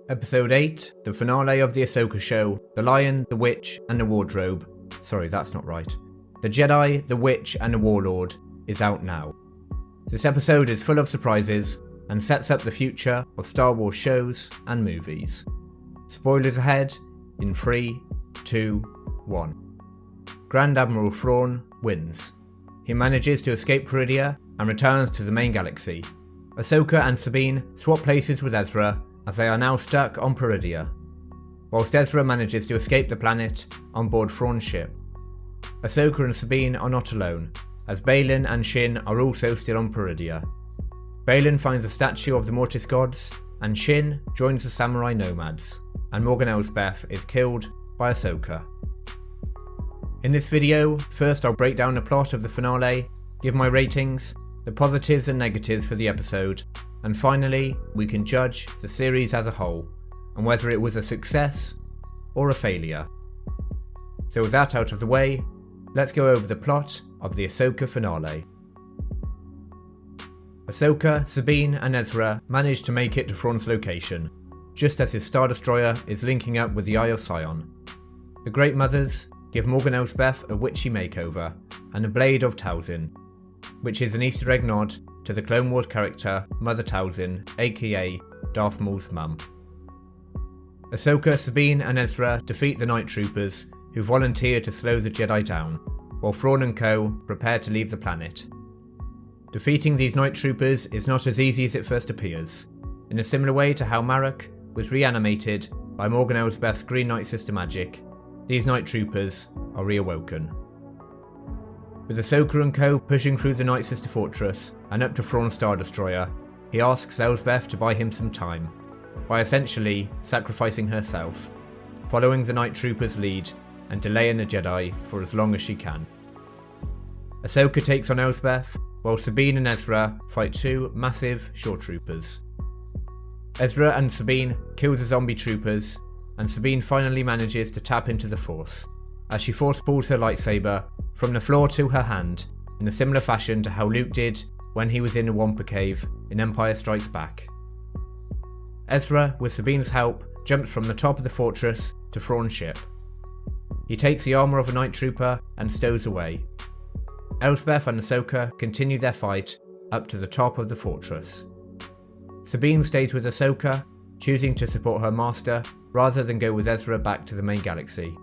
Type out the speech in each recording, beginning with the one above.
Episode 8, the finale of the Ahsoka show, The Lion, the Witch and the Wardrobe. Sorry, that's not right. The Jedi, the Witch and the Warlord is out now. This episode is full of surprises and sets up the future of Star Wars shows and movies. Spoilers ahead in 3, 2, 1. Grand Admiral Thrawn wins. He manages to escape Peridea and returns to the main galaxy. Ahsoka and Sabine swap places with Ezra as they are now stuck on Peridea, whilst Ezra manages to escape the planet on board Thrawn's ship. Ahsoka and Sabine are not alone, as Baylan and Shin are also still on Peridea. Baylan finds a statue of the Mortis gods, and Shin joins the samurai nomads, and Morgan Elsbeth is killed by Ahsoka. In this video, first I'll break down the plot of the finale, give my ratings, the positives and negatives for the episode, and finally we can judge the series as a whole, and whether it was a success or a failure. So with that out of the way, let's go over the plot of the Ahsoka finale. Ahsoka, Sabine and Ezra manage to make it to Thrawn's location, just as his Star Destroyer is linking up with the Eye of Sion. The Great Mothers give Morgan Elsbeth a witchy makeover and a blade of Talzin, which is an Easter egg nod to the Clone Wars character Mother Talzin, aka Darth Maul's mum. Ahsoka, Sabine and Ezra defeat the Night Troopers, who volunteer to slow the Jedi down, while Thrawn and co prepare to leave the planet. Defeating these Night Troopers is not as easy as it first appears. In a similar way to how Marek was reanimated by Morgan Elsbeth's Green Knight sister magic, these Night Troopers are reawoken. With Ahsoka and co pushing through the Night Sister fortress and up to Thrawn's Star Destroyer, he asks Elsbeth to buy him some time, by essentially sacrificing herself, following the Night Troopers' lead and delaying the Jedi for as long as she can. Ahsoka takes on Elsbeth, while Sabine and Ezra fight two massive Shore Troopers. Ezra and Sabine kill the zombie troopers, and Sabine finally manages to tap into the Force, as she force pulls her lightsaber from the floor to her hand, in a similar fashion to how Luke did when he was in the Wampa Cave in Empire Strikes Back. Ezra, with Sabine's help, jumps from the top of the fortress to Thrawn's ship. He takes the armour of a Night Trooper and stows away. Elsbeth and Ahsoka continue their fight up to the top of the fortress. Sabine stays with Ahsoka, choosing to support her master rather than go with Ezra back to the main galaxy.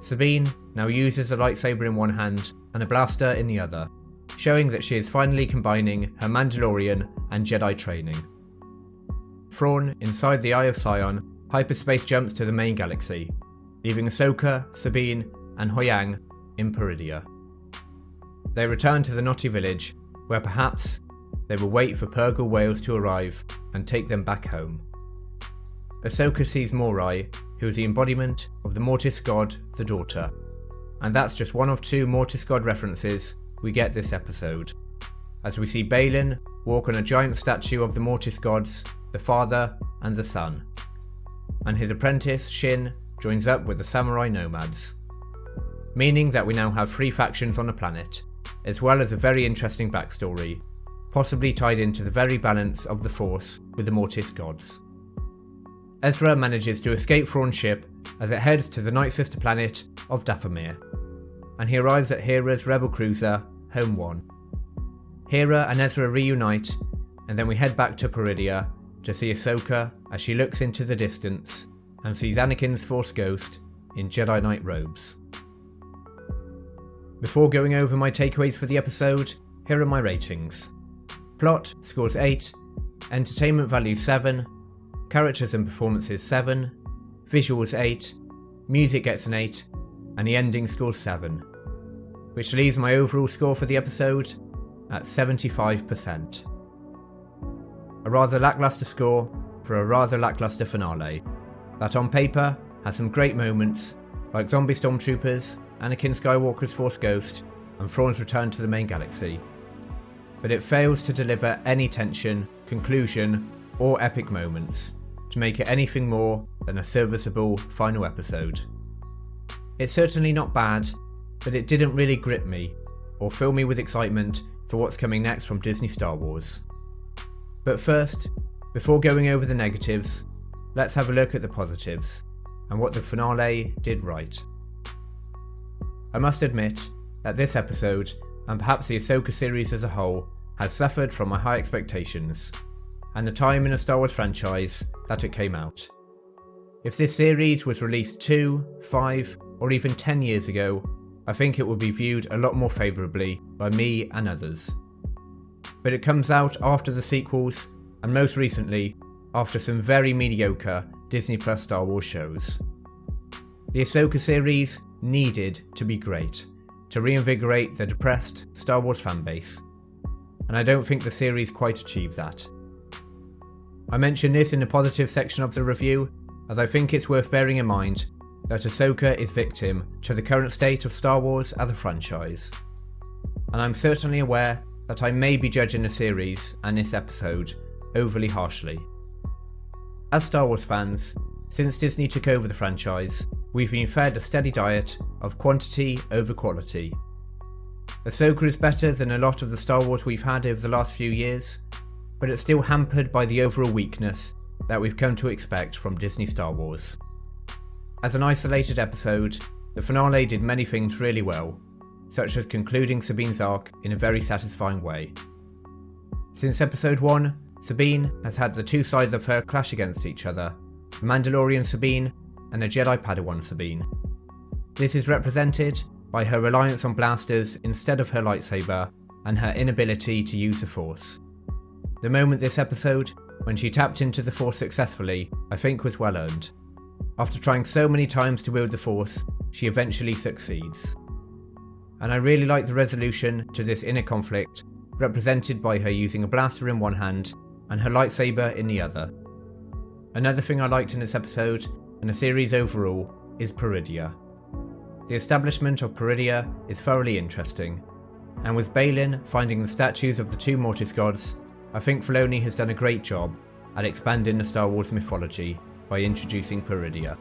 Sabine now uses a lightsaber in one hand and a blaster in the other, showing that she is finally combining her Mandalorian and Jedi training. Thrawn, inside the Eye of Sion, hyperspace jumps to the main galaxy, leaving Ahsoka, Sabine and Huyang in Peridea. They return to the Noti village, where perhaps they will wait for Purrgil whales to arrive and take them back home. Ahsoka sees Morai, who is the embodiment of the Mortis god, the Daughter, and that's just one of two Mortis god references we get this episode, as we see Baylan walk on a giant statue of the Mortis gods, the Father and the Son, and his apprentice Shin joins up with the samurai nomads, meaning that we now have three factions on the planet, as well as a very interesting backstory, possibly tied into the very balance of the Force with the Mortis gods. Ezra manages to escape Thrawn's ship as it heads to the Night Sister planet of Dathomir, and he arrives at Hera's rebel cruiser, Home 1. Hera and Ezra reunite, and then we head back to Peridea to see Ahsoka as she looks into the distance and sees Anakin's Force ghost in Jedi Knight robes. Before going over my takeaways for the episode, here are my ratings. Plot scores 8, entertainment value 7, characters and performances 7, visuals 8, music gets an 8, and the ending scores 7, which leaves my overall score for the episode at 75%. A rather lacklustre score for a rather lacklustre finale, that on paper has some great moments like zombie stormtroopers, Anakin Skywalker's Force ghost, and Thrawn's return to the main galaxy, but it fails to deliver any tension, conclusion or epic moments to make it anything more than a serviceable final episode. It's certainly not bad, but it didn't really grip me or fill me with excitement for what's coming next from Disney Star Wars. But first, before going over the negatives, let's have a look at the positives and what the finale did right. I must admit that this episode, and perhaps the Ahsoka series as a whole, has suffered from my high expectations, and the time in the Star Wars franchise that it came out. If this series was released 2, 5, or even 10 years ago, I think it would be viewed a lot more favourably by me and others. But it comes out after the sequels, and most recently, after some very mediocre Disney Plus Star Wars shows. The Ahsoka series needed to be great, to reinvigorate the depressed Star Wars fanbase, and I don't think the series quite achieved that. I mention this in the positive section of the review, as I think it's worth bearing in mind that Ahsoka is victim to the current state of Star Wars as a franchise, and I'm certainly aware that I may be judging the series and this episode overly harshly. As Star Wars fans, since Disney took over the franchise, we've been fed a steady diet of quantity over quality. Ahsoka is better than a lot of the Star Wars we've had over the last few years, but it's still hampered by the overall weakness that we've come to expect from Disney Star Wars. As an isolated episode, the finale did many things really well, such as concluding Sabine's arc in a very satisfying way. Since episode 1, Sabine has had the two sides of her clash against each other, the Mandalorian Sabine and the Jedi Padawan Sabine. This is represented by her reliance on blasters instead of her lightsaber and her inability to use the Force. The moment this episode, when she tapped into the Force successfully, I think was well earned. After trying so many times to wield the Force, she eventually succeeds. And I really like the resolution to this inner conflict, represented by her using a blaster in one hand and her lightsaber in the other. Another thing I liked in this episode, and the series overall, is Peridea. The establishment of Peridea is thoroughly interesting, and with Balin finding the statues of the two Mortis gods, I think Filoni has done a great job at expanding the Star Wars mythology by introducing Peridea.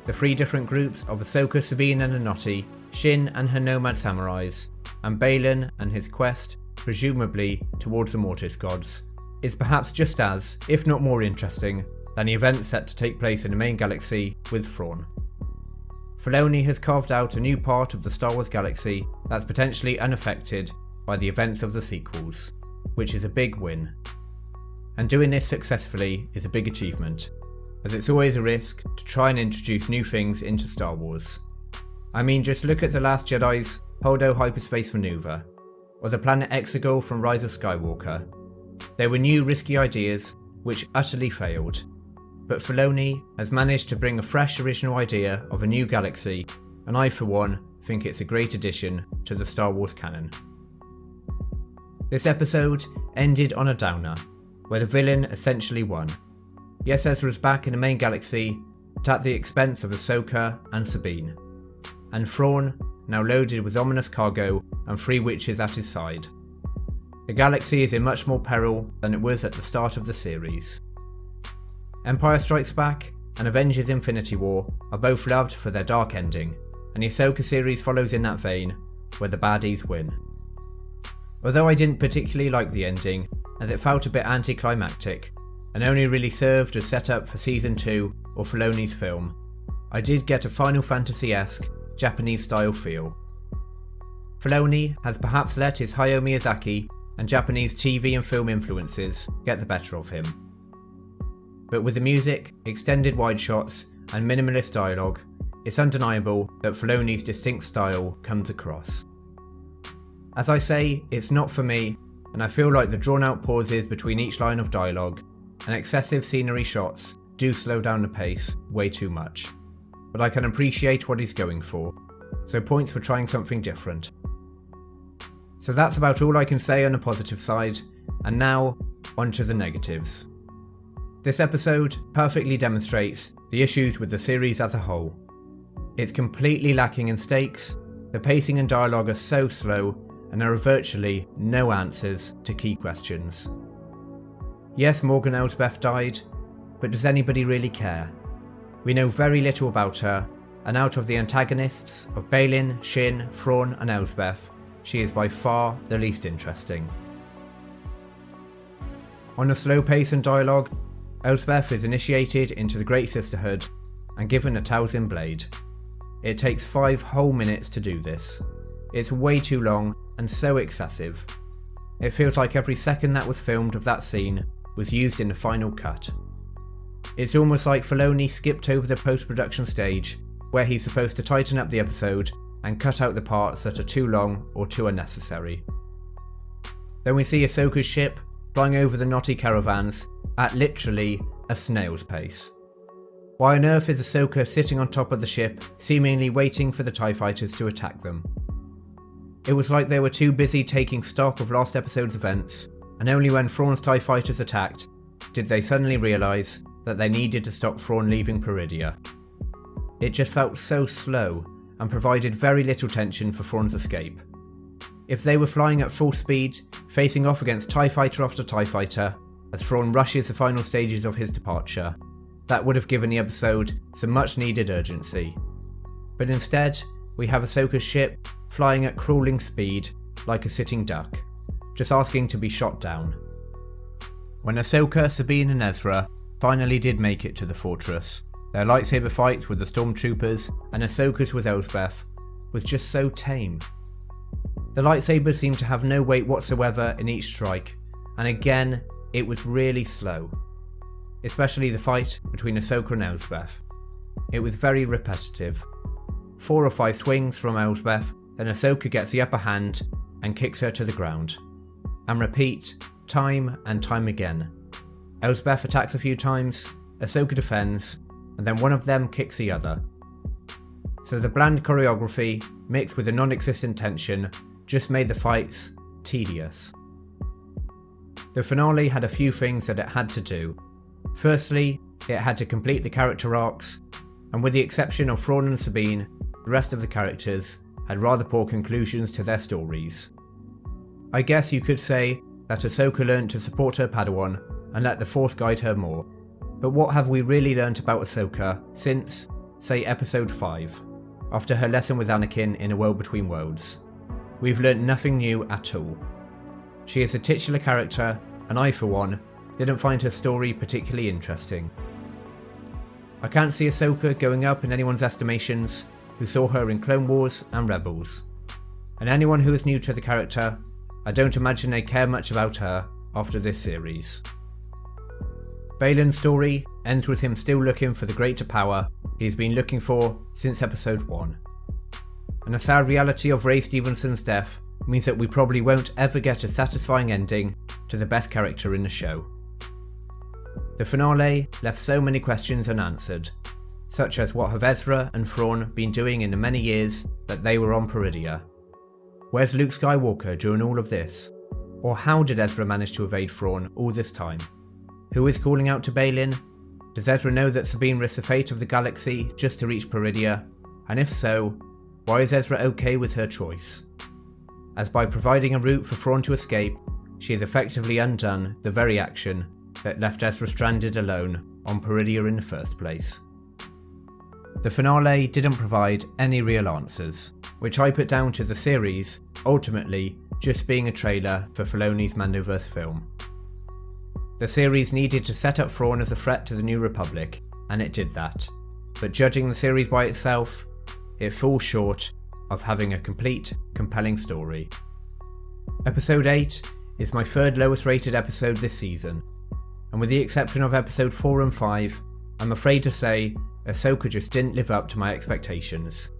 The three different groups of Ahsoka, Sabine and Anotti, Shin and her nomad samurais, and Balin and his quest, presumably towards the Mortis gods, is perhaps just as, if not more interesting, than the events set to take place in the main galaxy with Thrawn. Filoni has carved out a new part of the Star Wars galaxy that's potentially unaffected by the events of the sequels, which is a big win. And doing this successfully is a big achievement, as it's always a risk to try and introduce new things into Star Wars. I mean, just look at The Last Jedi's Holdo hyperspace maneuver, or the planet Exegol from Rise of Skywalker. They were new risky ideas which utterly failed, but Filoni has managed to bring a fresh original idea of a new galaxy, and I for one think it's a great addition to the Star Wars canon. This episode ended on a downer, where the villain essentially won. Yes, Ezra's back in the main galaxy, but at the expense of Ahsoka and Sabine, and Thrawn now loaded with ominous cargo and 3 witches at his side. The galaxy is in much more peril than it was at the start of the series. Empire Strikes Back and Avengers Infinity War are both loved for their dark ending, and the Ahsoka series follows in that vein, where the baddies win. Although I didn't particularly like the ending, as it felt a bit anticlimactic, and only really served as setup for Season 2 or Filoni's film, I did get a Final Fantasy-esque, Japanese-style feel. Filoni has perhaps let his Hayao Miyazaki and Japanese TV and film influences get the better of him. But with the music, extended wide shots, and minimalist dialogue, it's undeniable that Filoni's distinct style comes across. As I say, it's not for me, and I feel like the drawn-out pauses between each line of dialogue and excessive scenery shots do slow down the pace way too much. But I can appreciate what he's going for, so points for trying something different. So that's about all I can say on the positive side, and now on to the negatives. This episode perfectly demonstrates the issues with the series as a whole. It's completely lacking in stakes, the pacing and dialogue are so slow, and there are virtually no answers to key questions. Yes, Morgan Elsbeth died, but does anybody really care? We know very little about her, and out of the antagonists of Balin, Shin, Thrawn and Elsbeth, she is by far the least interesting. On the slow pace and dialogue, Elsbeth is initiated into the Great Sisterhood and given a Talzin blade. It takes 5 whole minutes to do this. It's way too long and so excessive. It feels like every second that was filmed of that scene was used in the final cut. It's almost like Filoni skipped over the post-production stage where he's supposed to tighten up the episode and cut out the parts that are too long or too unnecessary. Then we see Ahsoka's ship flying over the knotty caravans at literally a snail's pace. Why on earth is Ahsoka sitting on top of the ship, seemingly waiting for the TIE fighters to attack them? It was like they were too busy taking stock of last episode's events, and only when Thrawn's TIE fighters attacked did they suddenly realise that they needed to stop Thrawn leaving Peridea. It just felt so slow and provided very little tension for Thrawn's escape. If they were flying at full speed, facing off against TIE fighter after TIE fighter, as Thrawn rushes the final stages of his departure, that would have given the episode some much needed urgency. But instead, we have Ahsoka's ship flying at crawling speed like a sitting duck, just asking to be shot down. When Ahsoka, Sabine and Ezra finally did make it to the fortress, their lightsaber fight with the stormtroopers and Ahsoka's with Elsbeth was just so tame. The lightsabers seemed to have no weight whatsoever in each strike, and again, it was really slow. Especially the fight between Ahsoka and Elsbeth. It was very repetitive. 4 or 5 swings from Elsbeth, then Ahsoka gets the upper hand and kicks her to the ground. And repeat, time and time again. Elsbeth attacks a few times, Ahsoka defends, and then one of them kicks the other. So the bland choreography, mixed with the non-existent tension, just made the fights tedious. The finale had a few things that it had to do. Firstly, it had to complete the character arcs, and with the exception of Thrawn and Sabine, the rest of the characters had rather poor conclusions to their stories. I guess you could say that Ahsoka learned to support her Padawan and let the Force guide her more, but what have we really learnt about Ahsoka since, say, episode 5, after her lesson with Anakin in A World Between Worlds? We've learnt nothing new at all. She is a titular character, and I, for one, didn't find her story particularly interesting. I can't see Ahsoka going up in anyone's estimations who saw her in Clone Wars and Rebels, and anyone who is new to the character, I don't imagine they care much about her after this series. Baylan's story ends with him still looking for the greater power he's been looking for since episode 1. And the sad reality of Ray Stevenson's death means that we probably won't ever get a satisfying ending to the best character in the show. The finale left so many questions unanswered, such as what have Ezra and Thrawn been doing in the many years that they were on Peridea? Where's Luke Skywalker during all of this? Or how did Ezra manage to evade Thrawn all this time? Who is calling out to Baylan? Does Ezra know that Sabine risks the fate of the galaxy just to reach Peridea? And if so, why is Ezra okay with her choice? As by providing a route for Thrawn to escape, she has effectively undone the very action that left Ezra stranded alone on Peridea in the first place. The finale didn't provide any real answers, which I put down to the series ultimately just being a trailer for Filoni's Mandoverse film. The series needed to set up Thrawn as a threat to the New Republic, and it did that, but judging the series by itself, it falls short of having a complete, compelling story. Episode 8 is my 3rd lowest rated episode this season, and with the exception of episode 4 and 5, I'm afraid to say Ahsoka just didn't live up to my expectations.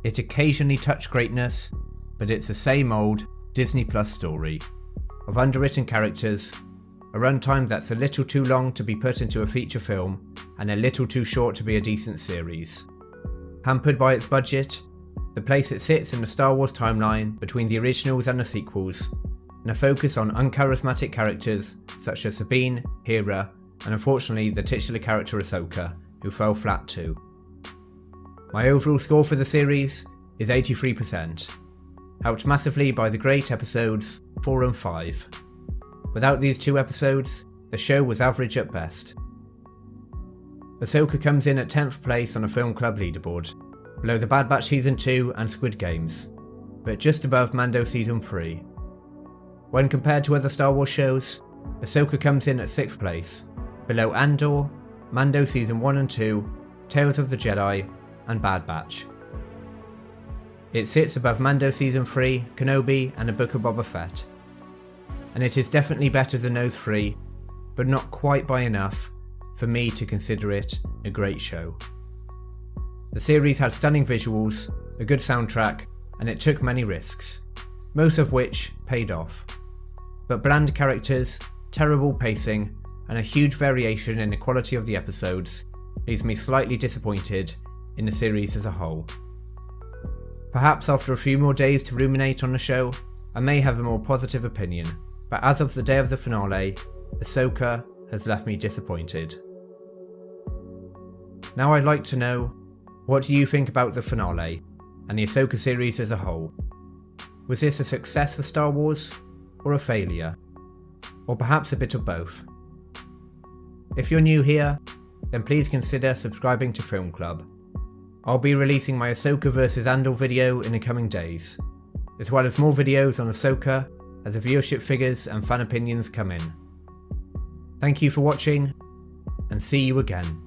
It occasionally touched greatness, but it's the same old Disney Plus story, of underwritten characters, a runtime that's a little too long to be put into a feature film, and a little too short to be a decent series. Hampered by its budget, the place it sits in the Star Wars timeline between the originals and the sequels, and a focus on uncharismatic characters such as Sabine, Hera, and unfortunately the titular character Ahsoka, who fell flat too. My overall score for the series is 83%, helped massively by the great episodes 4 and 5. Without these 2 episodes, the show was average at best. Ahsoka comes in at 10th place on a Film Club leaderboard, below The Bad Batch Season 2 and Squid Games, but just above Mando Season 3. When compared to other Star Wars shows, Ahsoka comes in at 6th place, below Andor, Mando Season 1 and 2, Tales of the Jedi, and Bad Batch. It sits above Mando Season 3, Kenobi, and A Book of Boba Fett. And it is definitely better than those three, but not quite by enough for me to consider it a great show. The series had stunning visuals, a good soundtrack, and it took many risks, most of which paid off. But bland characters, terrible pacing, and a huge variation in the quality of the episodes leaves me slightly disappointed in the series as a whole. Perhaps after a few more days to ruminate on the show, I may have a more positive opinion, but as of the day of the finale, Ahsoka has left me disappointed. Now I'd like to know, what do you think about the finale and the Ahsoka series as a whole? Was this a success for Star Wars, or a failure? Or perhaps a bit of both? If you're new here, then please consider subscribing to Film Club. I'll be releasing my Ahsoka vs Andor video in the coming days, as well as more videos on Ahsoka as the viewership figures and fan opinions come in. Thank you for watching, and see you again.